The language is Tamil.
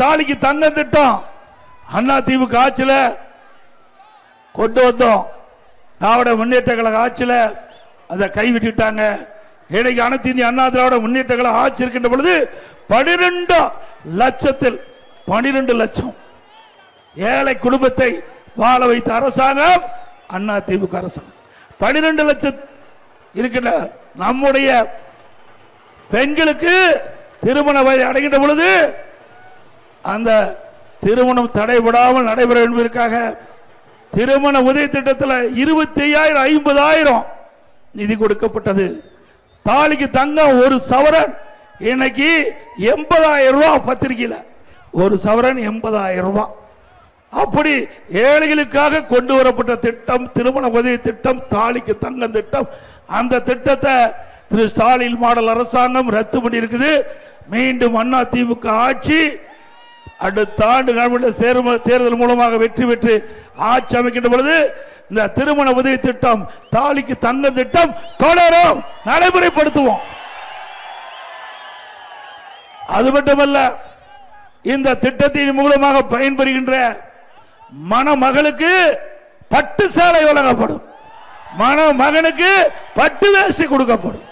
தாலிக்கு தங்க திட்டம் அதிமுக ஆட்சியில கொண்டு வந்தோம். திராவிட முன்னேற்ற கழக ஆட்சியில அதை கைவிட்டுட்டாங்க. இன்னைக்கு அனைத்து இந்திய அண்ணா திராவிட முன்னேற்ற கழக ஆட்சி இருக்கின்ற பொழுது 12 லட்சத்தில் 12 லட்சம் ஏழை குடும்பத்தை வாழ வைத்த அரசாங்கம் அதிமுக அரசாங்கம். 12 லட்சம் இருக்கின்ற நம்முடைய பெண்களுக்கு திருமண வயது அடைகின்ற பொழுது அந்த திருமணம் தடைபடாமல் நடைபெற என்பதற்காக திருமண உதவி திட்டத்தில் 25,000 50,000 நிதி கொடுக்கப்பட்டது. தாலிக்கு தங்கம் ஒரு சவரன் இன்னைக்கு 80,000 ரூபாய். பத்திரிகையில் ஒரு சவரன் 80,000 ரூபாய். அப்படி ஏழைகளுக்காக கொண்டு வரப்பட்ட திட்டம் திருமண உதவி திட்டம், தாலிக்கு தங்கம் திட்டம். அந்த திட்டத்தை திரு ஸ்டாலின் மாடல் அரசாங்கம் ரத்து பண்ணி இருக்குது. மீண்டும் அதிமுக ஆட்சி அடுத்த ஆண்டு நடைபெறும் தேர்தல் மூலமாக வெற்றி பெற்று ஆட்சி அமைக்கின்ற பொழுது இந்த திருமண உதவி திட்டம், தாலிக்கு தங்க திட்டம் தொடரும், நடைமுறைப்படுத்துவோம். அது மட்டுமல்ல, இந்த திட்டத்தின் மூலமாக பயன்பெறுகின்ற மணமகளுக்கு பட்டு சேலை வழங்கப்படும், மணமகனுக்கு பட்டு வேஷ்டி கொடுக்கப்படும்.